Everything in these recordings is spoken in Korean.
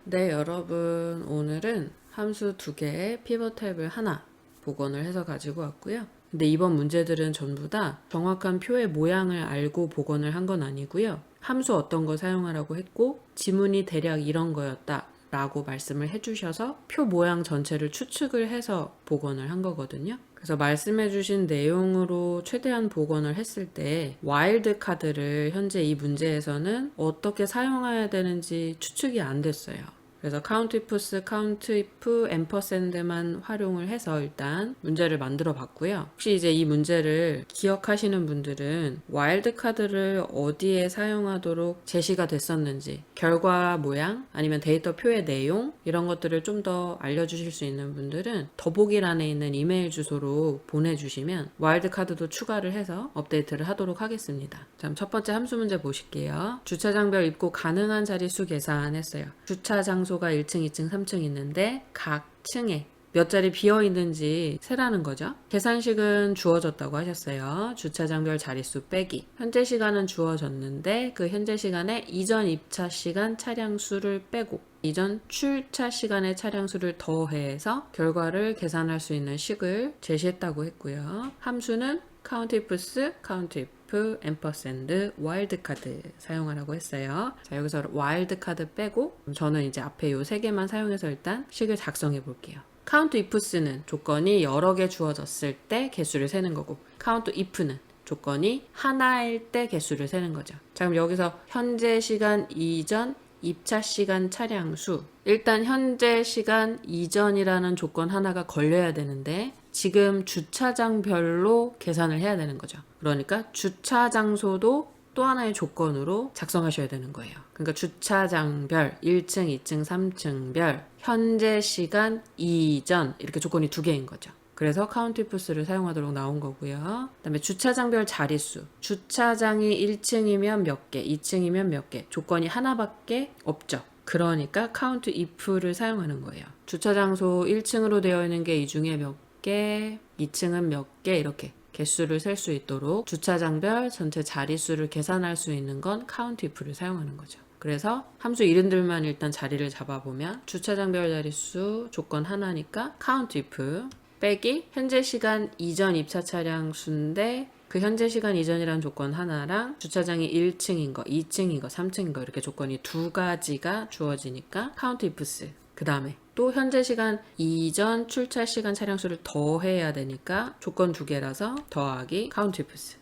네, 여러분. 오늘은 함수 두 개의 피벗 탭을 하나 복원을 해서 가지고 왔고요. 근데 이번 문제들은 전부 다 정확한 표의 모양을 알고 복원을 한 건 아니고요. 함수 어떤 거 사용하라고 했고 지문이 대략 이런 거였다 라고 말씀을 해주셔서 표 모양 전체를 추측을 해서 복원을 한 거거든요. 그래서 말씀해주신 내용으로 최대한 복원을 했을 때 와일드 카드를 현재 이 문제에서는 어떻게 사용해야 되는지 추측이 안 됐어요. 그래서 카운트이프스, 카운트이프, 앰퍼샌드만 활용을 해서 일단 문제를 만들어 봤고요. 혹시 이제 이 문제를 기억하시는 분들은 와일드 카드를 어디에 사용하도록 제시가 됐었는지, 결과 모양, 아니면 데이터 표의 내용 이런 것들을 좀 더 알려주실 수 있는 분들은 더보기란에 있는 이메일 주소로 보내주시면 와일드 카드도 추가를 해서 업데이트를 하도록 하겠습니다. 자, 첫 번째 함수 문제 보실게요. 주차장별 입고 가능한 자릿수 계산했어요. 주차 장소가 1층, 2층, 3층 있는데 각 층에 몇 자리 비어 있는지 세라는 거죠. 계산식은 주어졌다고 하셨어요. 주차장별 자릿수 빼기. 현재 시간은 주어졌는데 그 현재 시간에 이전 입차 시간 차량 수를 빼고 이전 출차 시간의 차량 수를 더해서 결과를 계산할 수 있는 식을 제시했다고 했고요. 함수는 카운트이프스, 카운트이프, 앰퍼샌드, 와일드카드 사용하라고 했어요. 자, 여기서 와일드카드 빼고 저는 이제 앞에 요 세 개만 사용해서 일단 식을 작성해 볼게요. 카운트 ifs는 조건이 여러 개 주어졌을 때 개수를 세는 거고 카운트 if는 조건이 하나일 때 개수를 세는 거죠. 자, 그럼 여기서 현재 시간 이전 입차 시간 차량 수, 일단 현재 시간 이전이라는 조건 하나가 걸려야 되는데 지금 주차장별로 계산을 해야 되는 거죠. 그러니까 주차 장소도 또 하나의 조건으로 작성하셔야 되는 거예요. 그러니까 주차장별 1층, 2층, 3층별 현재 시간 이전 이렇게 조건이 두 개인 거죠. 그래서 카운트이프스를 사용하도록 나온 거고요. 그다음에 주차장별 자릿수. 주차장이 1층이면 몇 개, 2층이면 몇 개. 조건이 하나밖에 없죠. 그러니까 카운트 if를 사용하는 거예요. 주차 장소 1층으로 되어 있는 게 이 중에 몇 개, 2층은 몇 개 이렇게 개수를 셀 수 있도록 주차장별 전체 자릿수를 계산할 수 있는 건 카운트 if를 사용하는 거죠. 그래서 함수 이름들만 일단 자리를 잡아보면 주차장별 자릿수 조건 하나니까 카운트 if 빼기 현재 시간 이전 입차 차량 수인데 그 현재 시간 이전이라는 조건 하나랑 주차장이 1층인 거, 2층인 거, 3층인 거 이렇게 조건이 두 가지가 주어지니까 카운트 ifs. 그 다음에 또 현재 시간 이전 출차 시간 차량 수를 더해야 되니까 조건 두 개라서 더하기 카운트 ifs.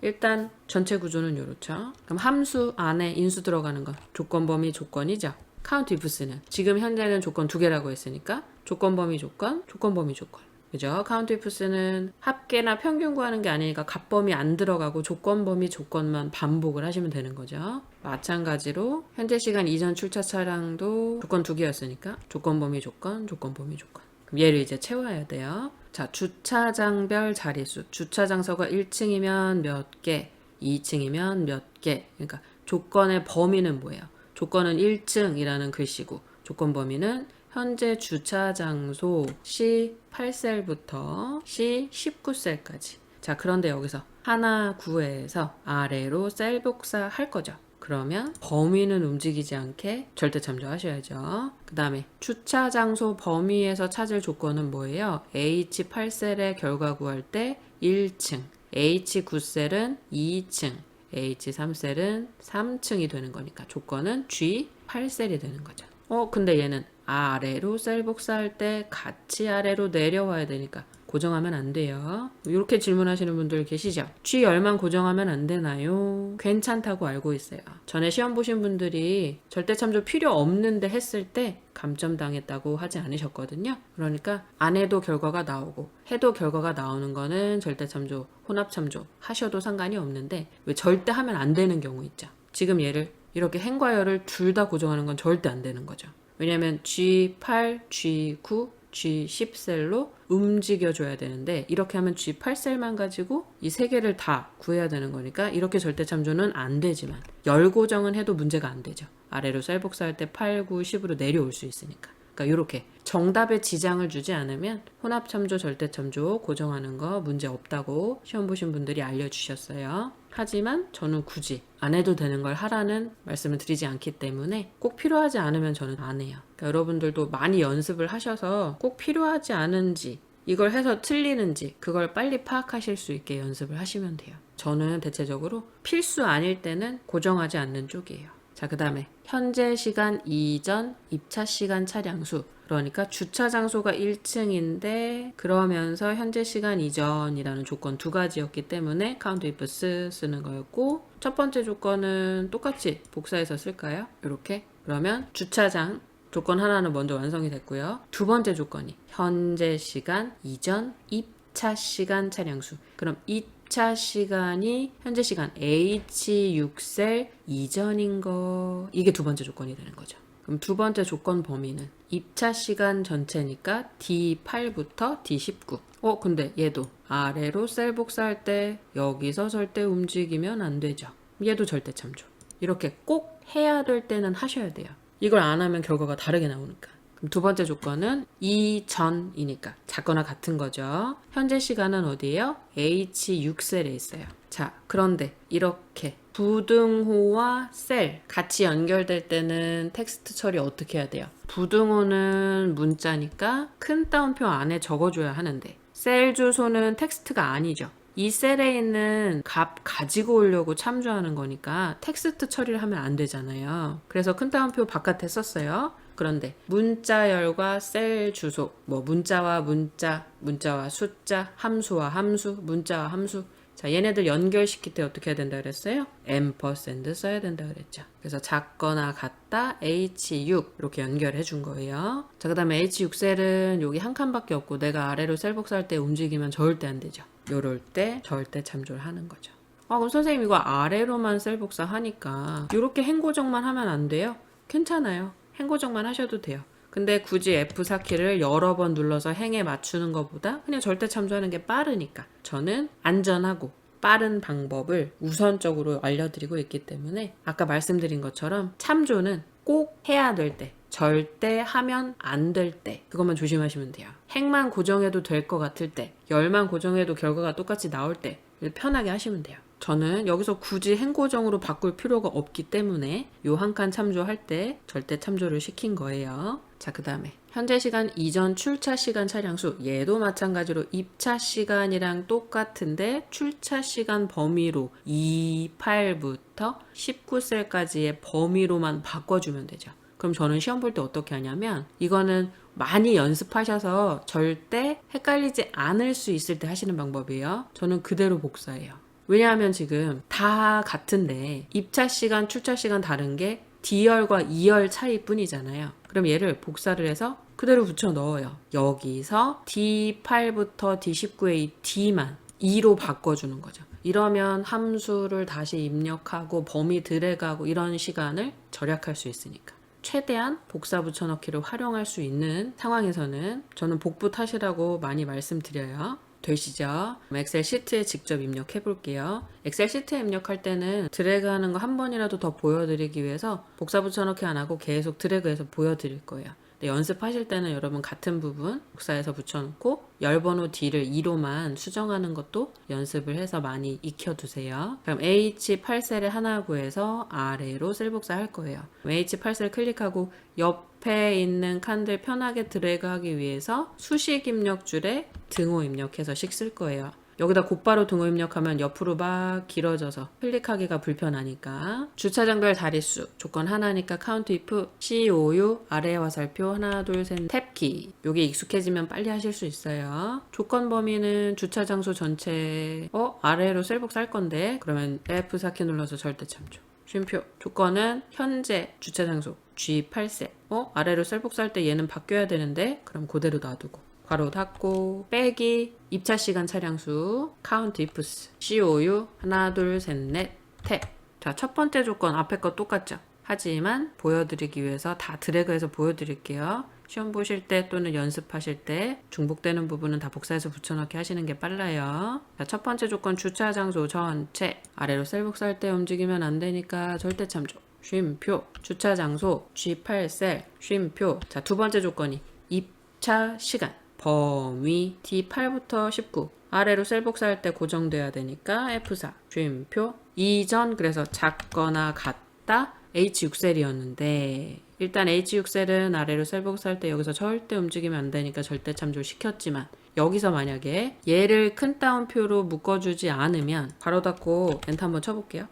일단 전체 구조는 이렇죠. 그럼 함수 안에 인수 들어가는 건 조건 범위 조건이죠. 카운트 ifs는 지금 현재는 조건 두 개라고 했으니까 조건 범위 조건, 조건 범위 조건. 그죠? 카운트 ifs는 합계나 평균 구하는 게 아니니까 값범위 안 들어가고 조건 범위 조건만 반복을 하시면 되는 거죠. 마찬가지로 현재 시간 이전 출차 차량도 조건 두 개였으니까 조건 범위 조건, 조건 범위 조건. 그럼 얘를 이제 채워야 돼요. 자, 주차장별 자릿수. 주차 장소가 1층이면 몇 개, 2층이면 몇 개. 그러니까 조건의 범위는 뭐예요? 조건은 1층이라는 글씨고 조건 범위는 현재 주차 장소 C8셀부터 C19셀까지. 자, 그런데 여기서 하나 구해서 아래로 셀 복사할 거죠. 그러면 범위는 움직이지 않게 절대 참조하셔야죠. 그 다음에 주차 장소 범위에서 찾을 조건은 뭐예요? H8셀의 결과 구할 때 1층, H9셀은 2층, H3셀은 3층이 되는 거니까 조건은 G8셀이 되는 거죠. 근데 얘는 아래로 셀 복사할 때 같이 아래로 내려와야 되니까 고정하면 안 돼요. 이렇게 질문하시는 분들 계시죠? G 열만 고정하면 안 되나요? 괜찮다고 알고 있어요. 전에 시험 보신 분들이 절대참조 필요 없는데 했을 때 감점 당했다고 하지 않으셨거든요. 그러니까 안 해도 결과가 나오고 해도 결과가 나오는 거는 절대참조, 혼합참조 하셔도 상관이 없는데 왜 절대 하면 안 되는 경우 있죠. 지금 얘를 이렇게 행과 열을 둘 다 고정하는 건 절대 안 되는 거죠. 왜냐면 G8, G9, G10셀로 움직여줘야 되는데 이렇게 하면 G8셀만 가지고 이 세 개를 다 구해야 되는 거니까 이렇게 절대참조는 안 되지만 열 고정은 해도 문제가 안 되죠. 아래로 셀 복사할 때 8, 9, 10으로 내려올 수 있으니까. 그러니까 이렇게 정답에 지장을 주지 않으면 혼합참조, 절대참조 고정하는 거 문제 없다고 시험 보신 분들이 알려주셨어요. 하지만 저는 굳이 안 해도 되는 걸 하라는 말씀을 드리지 않기 때문에 꼭 필요하지 않으면 저는 안 해요. 그러니까 여러분들도 많이 연습을 하셔서 꼭 필요하지 않은지 이걸 해서 틀리는지 그걸 빨리 파악하실 수 있게 연습을 하시면 돼요. 저는 대체적으로 필수 아닐 때는 고정하지 않는 쪽이에요. 자, 그 다음에 현재 시간 이전 입차 시간 차량 수. 그러니까 주차 장소가 1층인데 그러면서 현재 시간 이전이라는 조건 두 가지였기 때문에 count if 쓰는 거였고, 첫 번째 조건은 똑같이 복사해서 쓸까요? 이렇게. 그러면 주차장 조건 하나는 먼저 완성이 됐고요. 두 번째 조건이 현재 시간 이전 입차 시간 차량 수. 그럼 입차 시간이 현재 시간 H6셀 이전인 거, 이게 두 번째 조건이 되는 거죠. 그럼 두 번째 조건 범위는 입차 시간 전체니까 D8부터 D19. 근데 얘도 아래로 셀 복사할 때 여기서 절대 움직이면 안 되죠. 얘도 절대 참조. 이렇게 꼭 해야 될 때는 하셔야 돼요. 이걸 안 하면 결과가 다르게 나오니까. 그럼 두 번째 조건은 이전이니까 작거나 같은 거죠. 현재 시간은 어디예요? H6셀에 있어요. 자, 그런데 이렇게 부등호와 셀 같이 연결될 때는 텍스트 처리 어떻게 해야 돼요? 부등호는 문자니까 큰 따옴표 안에 적어줘야 하는데, 셀 주소는 텍스트가 아니죠. 이 셀에 있는 값 가지고 오려고 참조하는 거니까 텍스트 처리를 하면 안 되잖아요. 그래서 큰 따옴표 바깥에 썼어요. 그런데 문자열과 셀 주소, 문자와 문자, 문자와 숫자, 함수와 함수, 문자와 함수. 자, 얘네들 연결시킬 때 어떻게 해야 된다 그랬어요? 앰퍼샌드 써야 된다 그랬죠. 그래서 작거나 같다 H6 이렇게 연결해 준 거예요. 자, 그 다음에 H6셀은 여기 한 칸밖에 없고 내가 아래로 셀 복사할 때 움직이면 절대 안 되죠. 요럴 때 절대 참조를 하는 거죠. 그럼 선생님 이거 아래로만 셀 복사하니까 이렇게 행고정만 하면 안 돼요? 괜찮아요. 행고정만 하셔도 돼요. 근데 굳이 F4키를 여러 번 눌러서 행에 맞추는 것보다 그냥 절대 참조하는 게 빠르니까 저는 안전하고 빠른 방법을 우선적으로 알려드리고 있기 때문에 아까 말씀드린 것처럼 참조는 꼭 해야 될 때, 절대 하면 안 될 때 그것만 조심하시면 돼요. 행만 고정해도 될 것 같을 때, 열만 고정해도 결과가 똑같이 나올 때 편하게 하시면 돼요. 저는 여기서 굳이 행고정으로 바꿀 필요가 없기 때문에 요 한 칸 참조할 때 절대 참조를 시킨 거예요. 자, 그 다음에 현재 시간 이전 출차 시간 차량수, 얘도 마찬가지로 입차 시간이랑 똑같은데 출차 시간 범위로 28부터 19셀까지의 범위로만 바꿔주면 되죠. 그럼 저는 시험 볼 때 어떻게 하냐면 이거는 많이 연습하셔서 절대 헷갈리지 않을 수 있을 때 하시는 방법이에요. 저는 그대로 복사해요. 왜냐하면 지금 다 같은데 입차 시간, 출차 시간 다른 게 D열과 E열 차이뿐이잖아요. 그럼 얘를 복사를 해서 그대로 붙여 넣어요. 여기서 D8부터 D19의 이 D만 E로 바꿔주는 거죠. 이러면 함수를 다시 입력하고 범위 드래그하고 이런 시간을 절약할 수 있으니까. 최대한 복사 붙여넣기를 활용할 수 있는 상황에서는 저는 복붙하시라고 많이 말씀드려요. 되시죠? 엑셀 시트에 직접 입력해 볼게요. 엑셀 시트에 입력할 때는 드래그하는 거 한 번이라도 더 보여드리기 위해서 복사 붙여넣기 안 하고 계속 드래그해서 보여드릴 거예요. 연습하실 때는 여러분 같은 부분 복사해서 붙여놓고 열번호 D를 2로만 수정하는 것도 연습을 해서 많이 익혀두세요. 그럼 H8셀에 하나 구해서 아래로 셀 복사할 거예요. H8셀 클릭하고 옆에 있는 칸들 편하게 드래그하기 위해서 수식 입력줄에 등호 입력해서 식 쓸 거예요. 여기다 곧바로 등호 입력하면 옆으로 막 길어져서 클릭하기가 불편하니까 주차장별 자릿수 조건 하나니까 count if COU 아래 화살표 하나 둘 셋 탭키 요게 익숙해지면 빨리 하실 수 있어요. 조건 범위는 주차 장소 전체 아래로 셀 복사할 건데 그러면 F4키 눌러서 절대 참조. 쉼표 조건은 현재 주차 장소 G8셀 아래로 셀 복사할 때 얘는 바뀌어야 되는데 그럼 그대로 놔두고 괄호 닫고 빼기 입차 시간 차량수 count ifs COU 하나 둘 셋 넷 탭. 자, 첫 번째 조건 앞에 거 똑같죠? 하지만 보여드리기 위해서 다 드래그해서 보여드릴게요. 시험 보실 때 또는 연습하실 때 중복되는 부분은 다 복사해서 붙여넣기 하시는 게 빨라요. 자, 첫 번째 조건 주차 장소 전체 아래로 셀 복사할 때 움직이면 안 되니까 절대 참조. 쉼표 주차 장소 G8셀 쉼표. 자, 두 번째 조건이 입차 시간 범위 D8부터 19 아래로 셀 복사할 때 고정돼야 되니까 F4 쉼표. 이전 그래서 작거나 같다 H6셀이었는데 일단 H6셀은 아래로 셀 복사할 때 여기서 절대 움직이면 안 되니까 절대 참조 시켰지만 여기서 만약에 얘를 큰 따옴표로 묶어주지 않으면 괄호 닫고 엔터 한번 쳐볼게요.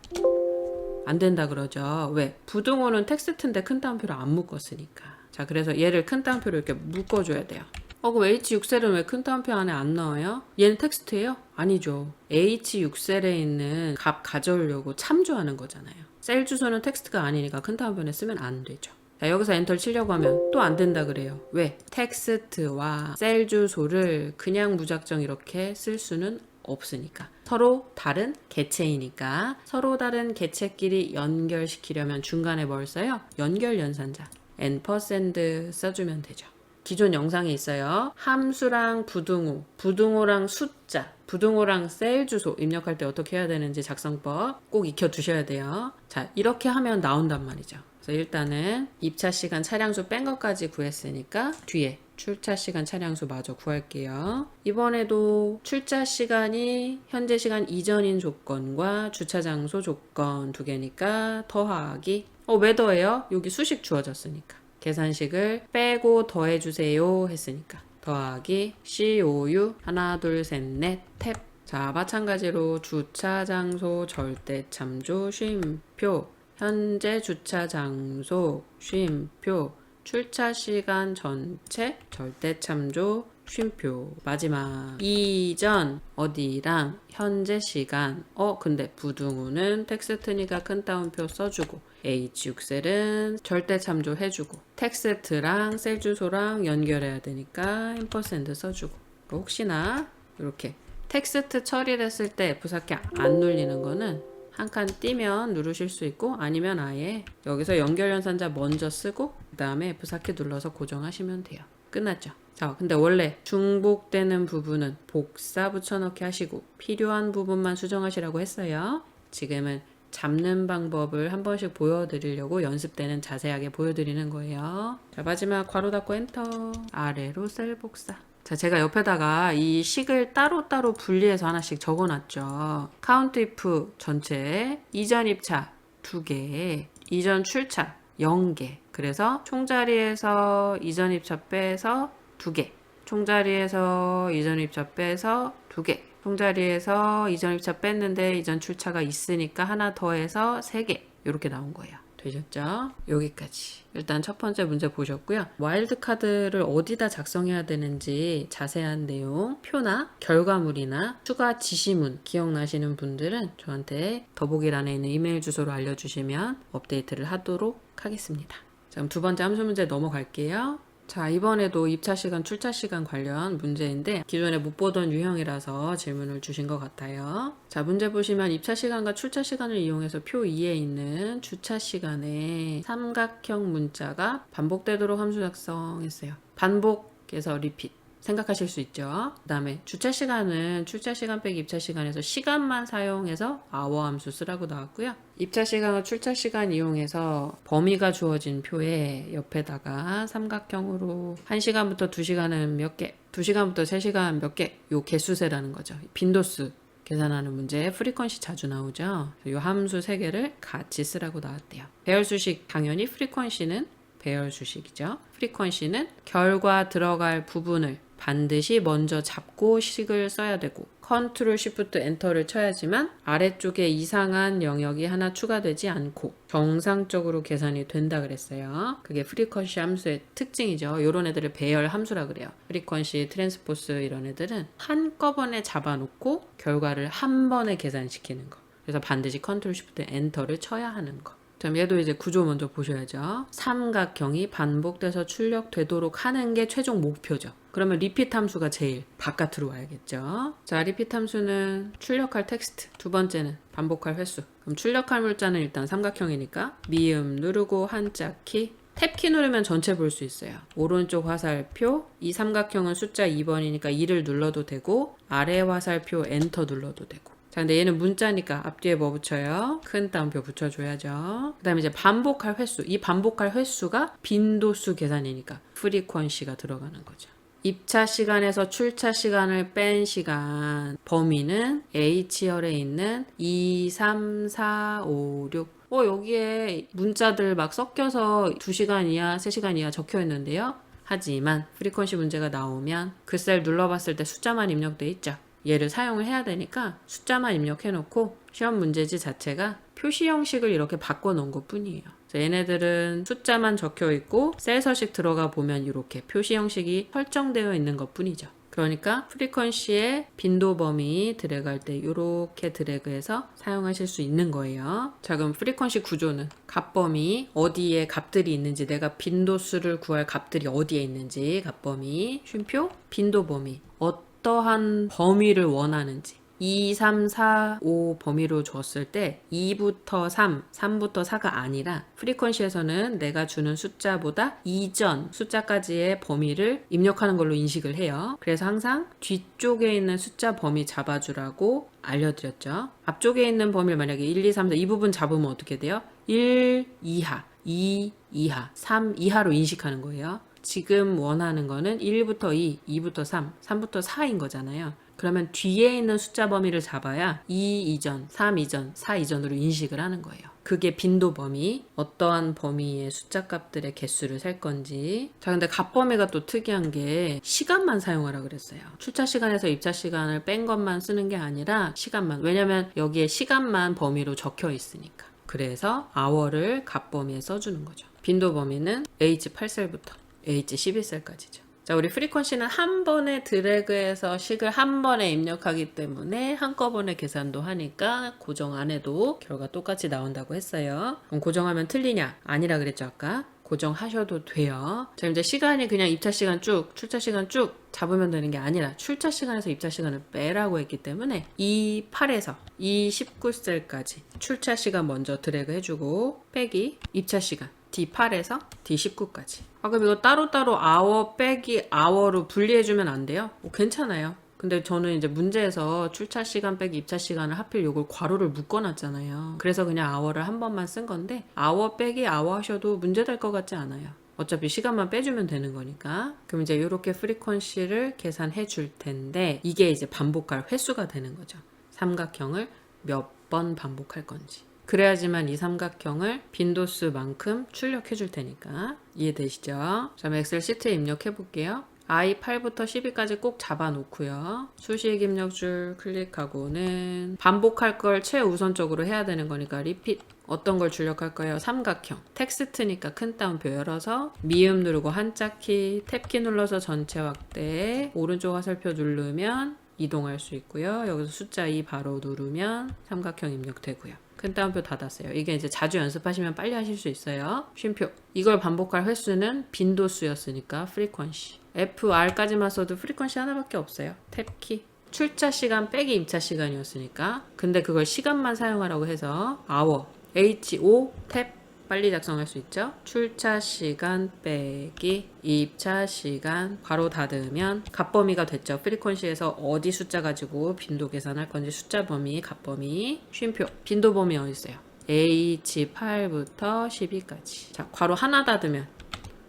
안 된다 그러죠. 왜? 부등호는 텍스트인데 큰 따옴표로 안 묶었으니까. 자, 그래서 얘를 큰 따옴표로 이렇게 묶어줘야 돼요. 그럼 H6셀은 왜 큰 따옴표 안에 안 넣어요? 얘는 텍스트예요? 아니죠. H6셀에 있는 값 가져오려고 참조하는 거잖아요. 셀 주소는 텍스트가 아니니까 큰 따옴표에 쓰면 안 되죠. 자, 여기서 엔터를 치려고 하면 또 안 된다 그래요. 왜? 텍스트와 셀 주소를 그냥 무작정 이렇게 쓸 수는 없으니까. 서로 다른 개체이니까 서로 다른 개체끼리 연결시키려면 중간에 뭘 써요? 연결 연산자 &% 써주면 되죠. 기존 영상에 있어요. 함수랑 부등호, 부등호랑 숫자, 부등호랑 셀 주소 입력할 때 어떻게 해야 되는지 작성법 꼭 익혀 두셔야 돼요. 자, 이렇게 하면 나온단 말이죠. 그래서 일단은 입차 시간 차량수 뺀 것까지 구했으니까 뒤에 출차 시간 차량수 마저 구할게요. 이번에도 출차 시간이 현재 시간 이전인 조건과 주차 장소 조건 두 개니까 더하기. 왜 더해요? 여기 수식 주어졌으니까. 계산식을 빼고 더해주세요 했으니까. 더하기 COU 하나 둘 셋 넷 탭. 자, 마찬가지로 주차 장소 절대 참조 쉼표 현재 주차 장소 쉼표 출차 시간 전체 절대 참조 쉼표. 마지막 이전 어디랑 현재 시간. 근데 부등호는 텍스트니까 큰 따옴표 써주고 H6셀은 절대 참조 해주고 텍스트랑 셀 주소랑 연결해야 되니까 &% 써주고. 혹시나 이렇게 텍스트 처리됐을 때 F4키 안 눌리는 거는 한 칸 띄면 누르실 수 있고 아니면 아예 여기서 연결 연산자 먼저 쓰고 그 다음에 F4키 눌러서 고정하시면 돼요. 끝났죠? 자, 근데 원래 중복되는 부분은 복사 붙여넣기 하시고 필요한 부분만 수정하시라고 했어요. 지금은 잡는 방법을 한 번씩 보여드리려고 연습 때는 자세하게 보여드리는 거예요. 자, 마지막 괄호 닫고 엔터. 아래로 셀 복사. 자, 제가 옆에다가 이 식을 따로따로 분리해서 하나씩 적어놨죠. 카운트 이프 전체, 이전 입차 2개, 이전 출차 0개. 그래서 총자리에서 이전 입차 빼서 2개, 총자리에서 이전 입차 빼서 2개, 총자리에서 이전 입차 뺐는데 이전 출차가 있으니까 하나 더해서 3개. 이렇게 나온 거예요. 되셨죠? 여기까지. 일단 첫 번째 문제 보셨고요. 와일드 카드를 어디다 작성해야 되는지 자세한 내용, 표나 결과물이나 추가 지시문 기억나시는 분들은 저한테 더보기란에 있는 이메일 주소로 알려주시면 업데이트를 하도록 하겠습니다. 자, 그럼 두 번째 함수 문제 넘어갈게요. 자, 이번에도 입차 시간, 출차 시간 관련 문제인데 기존에 못 보던 유형이라서 질문을 주신 것 같아요. 자, 문제 보시면 입차 시간과 출차 시간을 이용해서 표 2에 있는 주차 시간에 삼각형 문자가 반복되도록 함수 작성했어요. 반복해서 리핏. 생각하실 수 있죠. 그 다음에 주차 시간은 출차 시간 빼기 입차 시간에서 시간만 사용해서 hour 함수 쓰라고 나왔고요. 입차 시간과 출차 시간 이용해서 범위가 주어진 표에 옆에다가 삼각형으로 1시간부터 2시간은 몇 개, 2시간부터 3시간 몇 개, 요 개수세라는 거죠. 빈도수 계산하는 문제에 프리퀀시 자주 나오죠. 이 함수 3개를 같이 쓰라고 나왔대요. 배열수식 당연히 프리퀀시는 배열수식이죠. 프리퀀시는 결과 들어갈 부분을 반드시 먼저 잡고 식을 써야 되고 컨트롤 쉬프트 엔터를 쳐야지만 아래쪽에 이상한 영역이 하나 추가되지 않고 정상적으로 계산이 된다 그랬어요. 그게 프리퀀시 함수의 특징이죠. 이런 애들을 배열 함수라 그래요. 프리퀀시, 트랜스포스 이런 애들은 한꺼번에 잡아놓고 결과를 한 번에 계산시키는 거. 그래서 반드시 컨트롤 쉬프트 엔터를 쳐야 하는 거. 그럼 얘도 이제 구조 먼저 보셔야죠. 삼각형이 반복돼서 출력되도록 하는 게 최종 목표죠. 그러면 리핏 함수가 제일 바깥으로 와야겠죠. 자, 리핏 함수는 출력할 텍스트, 두 번째는 반복할 횟수. 그럼 출력할 물자는 일단 삼각형이니까 미음 누르고 한자 키, 탭키 누르면 전체 볼 수 있어요. 오른쪽 화살표, 이 삼각형은 숫자 2번이니까 2를 눌러도 되고 아래 화살표 엔터 눌러도 되고. 자, 근데 얘는 문자니까 앞뒤에 뭐 붙여요? 큰 따옴표 붙여줘야죠. 그 다음에 이제 반복할 횟수. 이 반복할 횟수가 빈도수 계산이니까 프리퀀시가 들어가는 거죠. 입차 시간에서 출차 시간을 뺀 시간 범위는 H열에 있는 2, 3, 4, 5, 6 여기에 문자들 막 섞여서 2시간 이하, 3시간 이하 적혀 있는데요. 하지만 프리퀀시 문제가 나오면 그 셀 눌러봤을 때 숫자만 입력돼 있죠. 얘를 사용을 해야 되니까 숫자만 입력해 놓고 시험 문제지 자체가 표시 형식을 이렇게 바꿔 놓은 것 뿐이에요. 얘네들은 숫자만 적혀 있고 셀 서식 들어가 보면 이렇게 표시 형식이 설정되어 있는 것 뿐이죠. 그러니까 프리퀀시의 빈도 범위 드래그할 때 이렇게 드래그해서 사용하실 수 있는 거예요. 자, 그럼 프리퀀시 구조는 값 범위, 어디에 값들이 있는지, 내가 빈도수를 구할 값들이 어디에 있는지 값 범위, 쉼표, 빈도 범위, 어떠한 범위를 원하는지 2, 3, 4, 5 범위로 줬을 때 2부터 3, 3부터 4가 아니라 프리퀀시에서는 내가 주는 숫자보다 이전 숫자까지의 범위를 입력하는 걸로 인식을 해요. 그래서 항상 뒤쪽에 있는 숫자 범위 잡아주라고 알려드렸죠. 앞쪽에 있는 범위를 만약에 1, 2, 3, 4 이 부분 잡으면 어떻게 돼요? 1 이하, 2 이하, 3 이하로 인식하는 거예요. 지금 원하는 거는 1부터 2, 2부터 3, 3부터 4인 거잖아요. 그러면 뒤에 있는 숫자 범위를 잡아야 2 이전, 3 이전, 4 이전으로 인식을 하는 거예요. 그게 빈도 범위, 어떠한 범위의 숫자 값들의 개수를 셀 건지. 자, 근데 값 범위가 또 특이한 게 시간만 사용하라 그랬어요. 출차 시간에서 입차 시간을 뺀 것만 쓰는 게 아니라 시간만. 왜냐면 여기에 시간만 범위로 적혀 있으니까. 그래서 hour를 값 범위에 써주는 거죠. 빈도 범위는 H8셀부터 H11셀까지죠. 자, 우리 프리퀀시는 한 번에 드래그해서 식을 한 번에 입력하기 때문에 한꺼번에 계산도 하니까 고정 안 해도 결과 똑같이 나온다고 했어요. 그럼 고정하면 틀리냐? 아니라 그랬죠, 아까. 고정하셔도 돼요. 자, 이제 시간이 그냥 입차 시간 쭉, 출차 시간 쭉 잡으면 되는 게 아니라 출차 시간에서 입차 시간을 빼라고 했기 때문에 이 8에서 이 19셀까지 출차 시간 먼저 드래그 해주고 빼기 입차 시간 D8에서 D19까지. 그럼 이거 따로따로 hour 빼기 hour로 분리해주면 안 돼요? 괜찮아요. 근데 저는 이제 문제에서 출차 시간 빼기 입차 시간을 하필 요걸 괄호를 묶어놨잖아요. 그래서 그냥 hour를 한 번만 쓴 건데 hour 빼기 hour 하셔도 문제될 것 같지 않아요. 어차피 시간만 빼주면 되는 거니까. 그럼 이제 이렇게 프리퀀시를 계산해 줄 텐데 이게 이제 반복할 횟수가 되는 거죠. 삼각형을 몇 번 반복할 건지. 그래야지만 이 삼각형을 빈도수만큼 출력해 줄 테니까. 이해되시죠? 자, 엑셀 시트에 입력해 볼게요. I8부터 12까지 꼭 잡아 놓고요. 수식 입력줄 클릭하고는 반복할 걸 최우선적으로 해야 되는 거니까 리핏. 어떤 걸 출력할 거예요? 삼각형. 텍스트니까 큰 따옴표 열어서 미음 누르고 한자키, 탭키 눌러서 전체 확대, 오른쪽 화살표 누르면 이동할 수 있고요. 여기서 숫자 2 바로 누르면 삼각형 입력되고요. 큰 따옴표 닫았어요. 이게 이제 자주 연습하시면 빨리 하실 수 있어요. 쉼표. 이걸 반복할 횟수는 빈도수였으니까 프리퀀시. FR까지만 써도 프리퀀시 하나밖에 없어요. 탭키. 출차 시간 빼기 입차 시간이었으니까. 근데 그걸 시간만 사용하라고 해서 hour, HO, 탭 빨리 작성할 수 있죠. 출차 시간 빼기 입차 시간 괄호 닫으면 값 범위가 됐죠. 프리퀀시에서 어디 숫자 가지고 빈도 계산할 건지 숫자 범위, 값 범위, 쉼표. 빈도 범위 어디 있어요? H8부터 12까지. 자, 괄호 하나 닫으면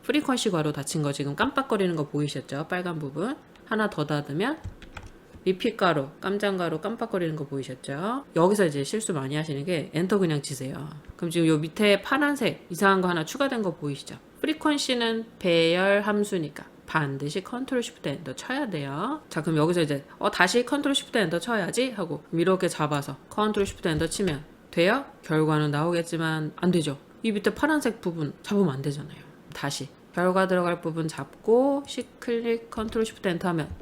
프리퀀시 괄호 닫힌 거 지금 깜빡거리는 거 보이셨죠? 빨간 부분. 하나 더 닫으면 리핏 가로, 깜장 가로 깜빡거리는 거 보이셨죠? 여기서 이제 실수 많이 하시는 게 엔터 그냥 치세요. 그럼 지금 요 밑에 파란색 이상한 거 하나 추가된 거 보이시죠? 프리퀀시는 배열 함수니까 반드시 컨트롤 쉬프트 엔터 쳐야 돼요. 자, 그럼 여기서 이제 다시 컨트롤 쉬프트 엔터 쳐야지 하고 이렇게 잡아서 컨트롤 쉬프트 엔터 치면 돼요? 결과는 나오겠지만 안 되죠. 이 밑에 파란색 부분 잡으면 안 되잖아요. 다시 결과 들어갈 부분 잡고 시클릭 컨트롤 쉬프트 엔터 하면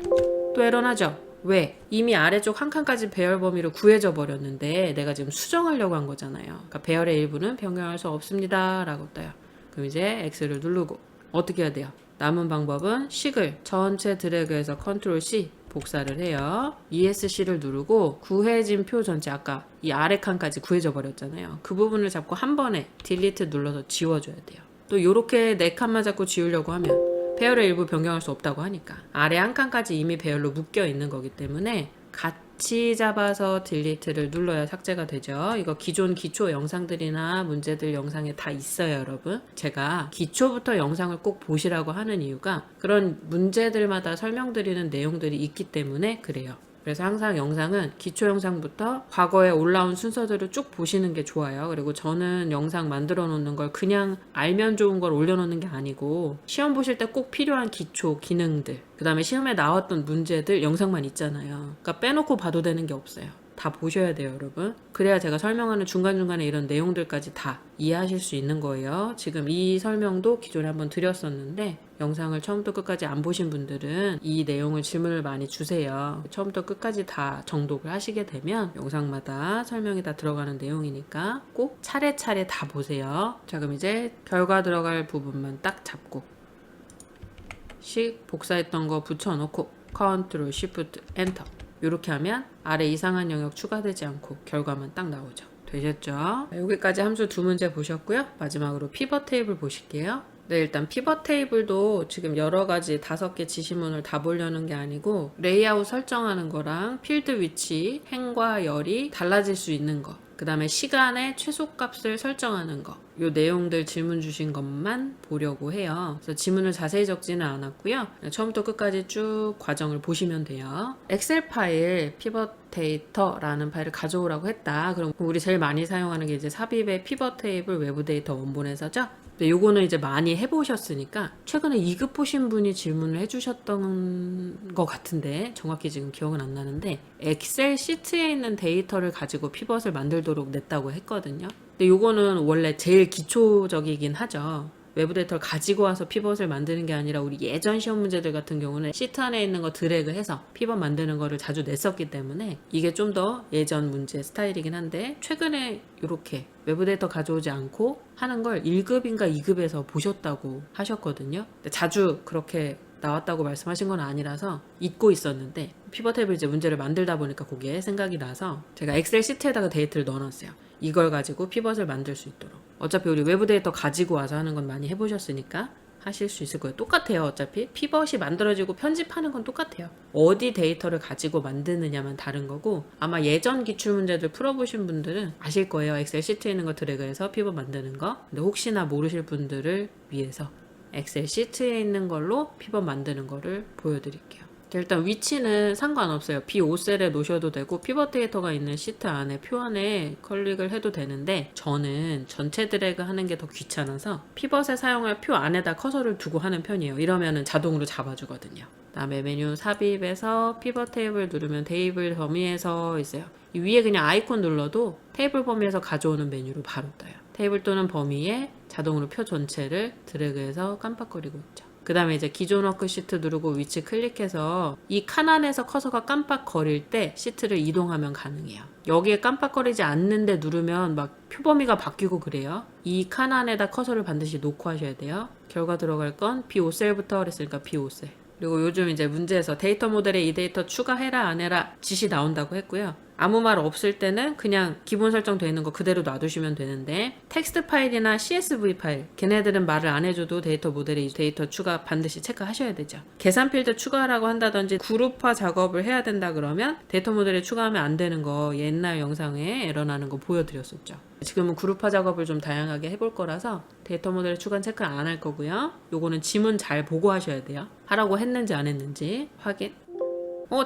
또 에러 나죠? 왜? 이미 아래쪽 한 칸까지 배열 범위로 구해져 버렸는데 내가 지금 수정하려고 한 거잖아요. 그러니까 배열의 일부는 변경할 수 없습니다 라고 떠요. 그럼 이제 X를 누르고 어떻게 해야 돼요? 남은 방법은 식을 전체 드래그해서 컨트롤 C 복사를 해요. ESC를 누르고 구해진 표 전체 아까 이 아래 칸까지 구해져 버렸잖아요. 그 부분을 잡고 한 번에 딜리트 눌러서 지워줘야 돼요. 또 요렇게 네 칸만 잡고 지우려고 하면 배열의 일부 변경할 수 없다고 하니까 아래 한 칸까지 이미 배열로 묶여 있는 거기 때문에 같이 잡아서 딜리트를 눌러야 삭제가 되죠. 이거 기존 기초 영상들이나 문제들 영상에 다 있어요, 여러분. 제가 기초부터 영상을 꼭 보시라고 하는 이유가 그런 문제들마다 설명드리는 내용들이 있기 때문에 그래요. 그래서 항상 영상은 기초 영상부터 과거에 올라온 순서대로 쭉 보시는 게 좋아요. 그리고 저는 영상 만들어 놓는 걸 그냥 알면 좋은 걸 올려놓는 게 아니고 시험 보실 때 꼭 필요한 기초 기능들, 그 다음에 시험에 나왔던 문제들 영상만 있잖아요. 그러니까 빼놓고 봐도 되는 게 없어요. 다 보셔야 돼요, 여러분. 그래야 제가 설명하는 중간중간에 이런 내용들까지 다 이해하실 수 있는 거예요. 지금 이 설명도 기존에 한번 드렸었는데 영상을 처음부터 끝까지 안 보신 분들은 이 내용을 질문을 많이 주세요. 처음부터 끝까지 다 정독을 하시게 되면 영상마다 설명이 다 들어가는 내용이니까 꼭 차례차례 다 보세요. 자, 그럼 이제 결과 들어갈 부분만 딱 잡고 식 복사했던 거 붙여놓고 컨트롤 시프트 엔터 이렇게 하면 아래 이상한 영역 추가되지 않고 결과만 딱 나오죠. 되셨죠? 여기까지 함수 두 문제 보셨고요. 마지막으로 피벗 테이블 보실게요. 네, 일단 피벗 테이블도 지금 여러 가지 5개 지시문을 다 보려는 게 아니고 레이아웃 설정하는 거랑 필드 위치, 행과 열이 달라질 수 있는 거, 그 다음에 시간의 최소값을 설정하는 거, 요 내용들 질문 주신 것만 보려고 해요. 그래서 지문을 자세히 적지는 않았고요. 처음부터 끝까지 쭉 과정을 보시면 돼요. 엑셀 파일 피벗 데이터라는 파일을 가져오라고 했다. 그럼 우리 제일 많이 사용하는 게 이제 삽입의 피벗 테이블 외부 데이터 원본에서죠. 근데 요거는 이제 많이 해보셨으니까 최근에 2급 보신 분이 질문을 해주셨던 것 같은데 정확히 지금 기억은 안 나는데 엑셀 시트에 있는 데이터를 가지고 피벗을 만들도록 냈다고 했거든요. 근데 요거는 원래 제일 기초적이긴 하죠. 외부 데이터를 가지고 와서 피벗을 만드는 게 아니라 우리 예전 시험 문제들 같은 경우는 시트 안에 있는 거 드래그해서 피벗 만드는 거를 자주 냈었기 때문에 이게 좀 더 예전 문제 스타일이긴 한데 최근에 이렇게 외부 데이터 가져오지 않고 하는 걸 1급인가 2급에서 보셨다고 하셨거든요. 근데 자주 그렇게 나왔다고 말씀하신 건 아니라서 잊고 있었는데 피벗 테이블 이제 문제를 만들다 보니까 그게 생각이 나서 제가 엑셀 시트에다가 데이터를 넣어놨어요. 이걸 가지고 피벗을 만들 수 있도록. 어차피 우리 외부 데이터 가지고 와서 하는 건 많이 해보셨으니까 하실 수 있을 거예요. 똑같아요. 어차피 피벗이 만들어지고 편집하는 건 똑같아요. 어디 데이터를 가지고 만드느냐만 다른 거고 아마 예전 기출문제들 풀어보신 분들은 아실 거예요. 엑셀 시트에 있는 거 드래그해서 피벗 만드는 거. 근데 혹시나 모르실 분들을 위해서 엑셀 시트에 있는 걸로 피벗 만드는 거를 보여드릴게요. 일단 위치는 상관없어요. B5셀에 놓으셔도 되고 피벗 데이터가 있는 시트 안에 표 안에 클릭을 해도 되는데 저는 전체 드래그 하는 게 더 귀찮아서 피벗에 사용할 표 안에다 커서를 두고 하는 편이에요. 이러면은 자동으로 잡아주거든요. 그다음에 메뉴 삽입에서 피벗 테이블 누르면 테이블 범위에서 있어요. 이 위에 그냥 아이콘 눌러도 테이블 범위에서 가져오는 메뉴로 바로 떠요. 테이블 또는 범위에 자동으로 표 전체를 드래그해서 깜빡거리고 있죠. 그 다음에 이제 기존 워크시트 누르고 위치 클릭해서 이 칸 안에서 커서가 깜빡거릴 때 시트를 이동하면 가능해요. 여기에 깜빡거리지 않는데 누르면 막 표 범위가 바뀌고 그래요. 이 칸 안에다 커서를 반드시 놓고 하셔야 돼요. 결과 들어갈 건 B5셀부터 그랬으니까 B5셀. 그리고 요즘 이제 문제에서 데이터 모델에 이 데이터 추가해라 안 해라 지시 나온다고 했고요. 아무 말 없을 때는 그냥 기본 설정되어 있는 거 그대로 놔두시면 되는데 텍스트 파일이나 CSV 파일 걔네들은 말을 안 해줘도 데이터 모델에 이 데이터 추가 반드시 체크하셔야 되죠. 계산 필드 추가라고 한다든지 그룹화 작업을 해야 된다 그러면 데이터 모델에 추가하면 안 되는 거 옛날 영상에 에러 나는 거 보여드렸었죠. 지금은 그룹화 작업을 좀 다양하게 해볼 거라서 데이터 모델에 추가는 체크 안 할 거고요. 요거는 지문 잘 보고 하셔야 돼요. 하라고 했는지 안 했는지 확인.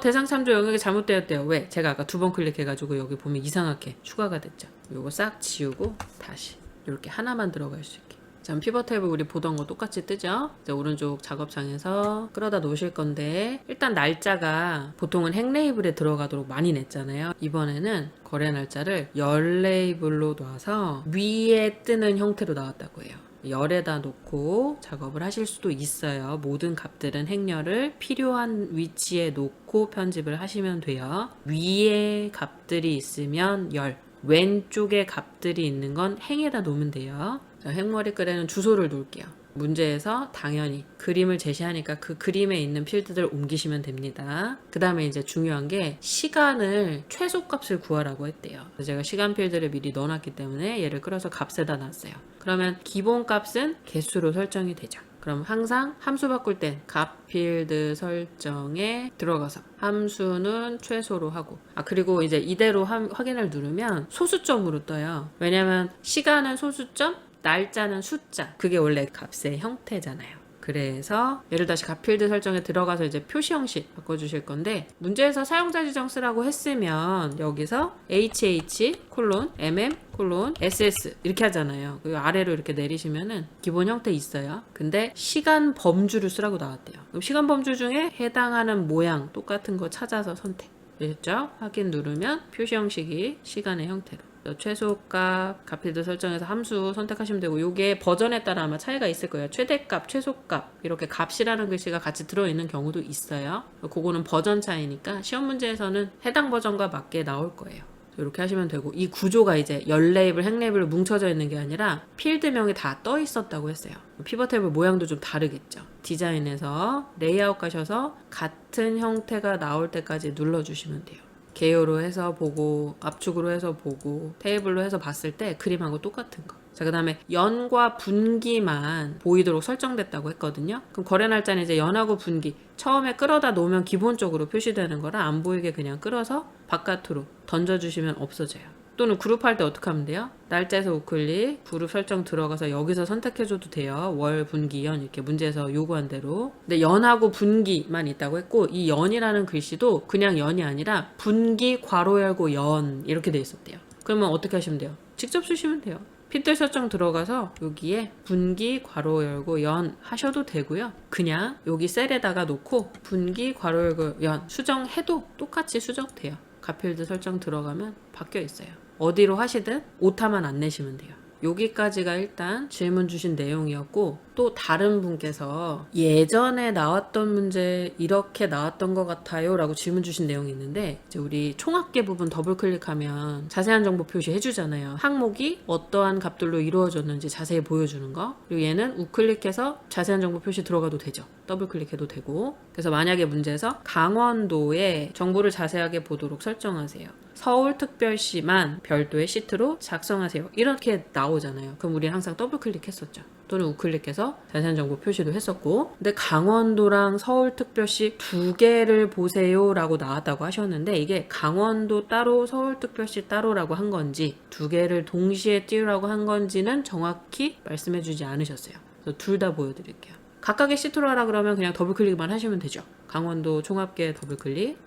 대상 참조 영역이 잘못되었대요. 왜? 제가 아까 2번 클릭해가지고 여기 보면 이상하게 추가가 됐죠. 요거 싹 지우고 다시 이렇게 하나만 들어갈 수 있게. 자, 피벗 테이블 우리 보던 거 똑같이 뜨죠? 이제 오른쪽 작업창에서 끌어다 놓으실 건데 일단 날짜가 보통은 행 레이블에 들어가도록 많이 냈잖아요. 이번에는 거래 날짜를 열 레이블로 놔서 위에 뜨는 형태로 나왔다고 해요. 열에다 놓고 작업을 하실 수도 있어요. 모든 값들은 행열을 필요한 위치에 놓고 편집을 하시면 돼요. 위에 값들이 있으면 열, 왼쪽에 값들이 있는 건 행에다 놓으면 돼요. 자, 행머리글에는 주소를 놓을게요. 문제에서 당연히 그림을 제시하니까 그 그림에 있는 필드들 옮기시면 됩니다. 그 다음에 이제 중요한 게 시간을 최소값을 구하라고 했대요. 제가 시간 필드를 미리 넣어놨기 때문에 얘를 끌어서 값에다 놨어요. 그러면 기본 값은 개수로 설정이 되죠. 그럼 항상 함수 바꿀 땐 값 필드 설정에 들어가서 함수는 최소로 하고, 그리고 이제 이대로 확인을 누르면 소수점으로 떠요. 왜냐면 시간은 소수점, 날짜는 숫자. 그게 원래 값의 형태잖아요. 그래서 얘를 다시 값 필드 설정에 들어가서 이제 표시 형식 바꿔주실 건데, 문제에서 사용자 지정 쓰라고 했으면 여기서 HH MM SS 이렇게 하잖아요. 그 아래로 이렇게 내리시면은 기본 형태 있어요. 근데 시간 범주를 쓰라고 나왔대요. 그럼 시간 범주 중에 해당하는 모양 똑같은 거 찾아서 선택. 되셨죠? 확인 누르면 표시 형식이 시간의 형태로. 최소값, 값필드 설정해서 함수 선택하시면 되고, 요게 버전에 따라 아마 차이가 있을 거예요. 최대값, 최소값 이렇게 값이라는 글씨가 같이 들어있는 경우도 있어요. 그거는 버전 차이니까 시험 문제에서는 해당 버전과 맞게 나올 거예요. 이렇게 하시면 되고, 이 구조가 이제 열 레이블, 행 레이블로 뭉쳐져 있는 게 아니라 필드명이 다 떠 있었다고 했어요. 피벗 테이블 모양도 좀 다르겠죠. 디자인에서 레이아웃 가셔서 같은 형태가 나올 때까지 눌러주시면 돼요. 개요로 해서 보고, 압축으로 해서 보고, 테이블로 해서 봤을 때 그림하고 똑같은 거. 자, 그 다음에 연과 분기만 보이도록 설정됐다고 했거든요. 그럼 거래 날짜는 이제 연하고 분기 처음에 끌어다 놓으면 기본적으로 표시되는 거라 안 보이게 그냥 끌어서 바깥으로 던져주시면 없어져요. 또는 그룹할 때 어떻게 하면 돼요? 날짜에서 우클릭, 그룹 설정 들어가서 여기서 선택해줘도 돼요. 월, 분기, 연 이렇게 문제에서 요구한 대로. 근데 연하고 분기만 있다고 했고, 이 연이라는 글씨도 그냥 연이 아니라 분기, 괄호 열고 연 이렇게 돼 있었대요. 그러면 어떻게 하시면 돼요? 직접 쓰시면 돼요. 필드 설정 들어가서 여기에 분기, 괄호 열고 연 하셔도 되고요. 그냥 여기 셀에다가 놓고 분기, 괄호 열고 연 수정해도 똑같이 수정돼요. 값필드 설정 들어가면 바뀌어 있어요. 어디로 하시든 오타만 안 내시면 돼요. 여기까지가 일단 질문 주신 내용이었고, 또 다른 분께서 예전에 나왔던 문제 이렇게 나왔던 것 같아요 라고 질문 주신 내용이 있는데, 이제 우리 총합계 부분 더블 클릭하면 자세한 정보 표시 해주잖아요. 항목이 어떠한 값들로 이루어졌는지 자세히 보여주는 거. 그리고 얘는 우클릭해서 자세한 정보 표시 들어가도 되죠. 더블 클릭해도 되고. 그래서 만약에 문제에서 강원도의 정보를 자세하게 보도록 설정하세요. 서울특별시만 별도의 시트로 작성하세요. 이렇게 나오잖아요. 그럼 우리는 항상 더블 클릭했었죠. 또는 우클릭해서 자세한 정보 표시도 했었고, 근데 강원도랑 서울특별시 두 개를 보세요 라고 나왔다고 하셨는데, 이게 강원도 따로 서울특별시 따로라고 한 건지 두 개를 동시에 띄우라고 한 건지는 정확히 말씀해 주지 않으셨어요. 그래서 둘 다 보여드릴게요. 각각의 시트로 하라 그러면 그냥 더블 클릭만 하시면 되죠. 강원도 총합계 더블 클릭,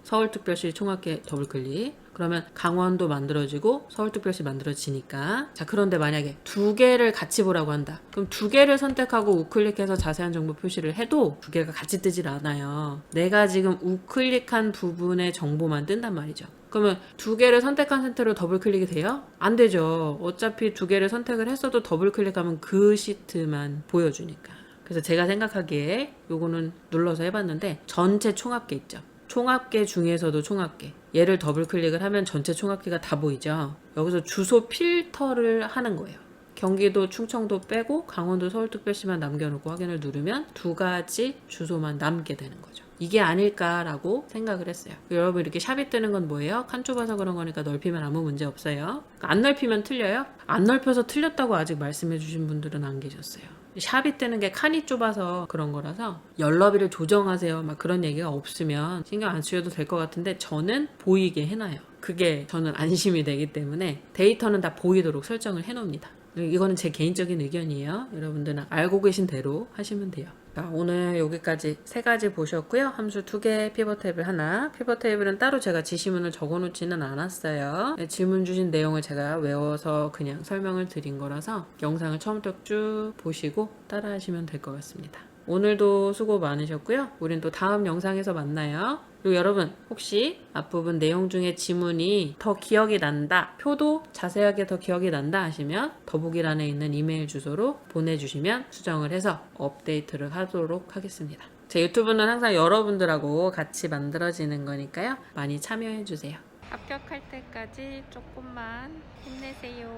서울특별시 총합계 더블 클릭. 그러면 강원도 만들어지고 서울특별시 만들어지니까. 자, 그런데 만약에 두 개를 같이 보라고 한다. 그럼 두 개를 선택하고 우클릭해서 자세한 정보 표시를 해도 두 개가 같이 뜨질 않아요. 내가 지금 우클릭한 부분의 정보만 뜬단 말이죠. 그러면 두 개를 선택한 상태로 더블 클릭이 돼요? 안 되죠. 어차피 두 개를 선택을 했어도 더블 클릭하면 그 시트만 보여주니까. 그래서 제가 생각하기에 요거는 눌러서 해봤는데, 전체 총합계 있죠. 총합계 중에서도 총합계. 얘를 더블 클릭을 하면 전체 총합계가 다 보이죠. 여기서 주소 필터를 하는 거예요. 경기도, 충청도 빼고 강원도, 서울특별시만 남겨놓고 확인을 누르면 두 가지 주소만 남게 되는 거죠. 이게 아닐까라고 생각을 했어요. 여러분 이렇게 샵이 뜨는 건 뭐예요? 칸 좁아서 그런 거니까 넓히면 아무 문제 없어요. 안 넓히면 틀려요? 안 넓혀서 틀렸다고 아직 말씀해 주신 분들은 안 계셨어요. 샵이 뜨는 게 칸이 좁아서 그런 거라서 열 너비를 조정하세요 막 그런 얘기가 없으면 신경 안 쓰셔도 될 것 같은데, 저는 보이게 해놔요. 그게 저는 안심이 되기 때문에 데이터는 다 보이도록 설정을 해놓습니다. 이거는 제 개인적인 의견이에요. 여러분들은 알고 계신 대로 하시면 돼요. 자, 오늘 여기까지 세 가지 보셨고요. 함수 2개, 피벗 테이블 하나. 피벗 테이블은 따로 제가 지시문을 적어놓지는 않았어요. 질문 주신 내용을 제가 외워서 그냥 설명을 드린 거라서 영상을 처음부터 쭉 보시고 따라 하시면 될 것 같습니다. 오늘도 수고 많으셨고요. 우린 또 다음 영상에서 만나요. 그리고 여러분 혹시 앞부분 내용 중에 지문이 더 기억이 난다, 표도 자세하게 더 기억이 난다 하시면 더보기란에 있는 이메일 주소로 보내주시면 수정을 해서 업데이트를 하도록 하겠습니다. 제 유튜브는 항상 여러분들하고 같이 만들어지는 거니까요. 많이 참여해주세요. 합격할 때까지 조금만 힘내세요.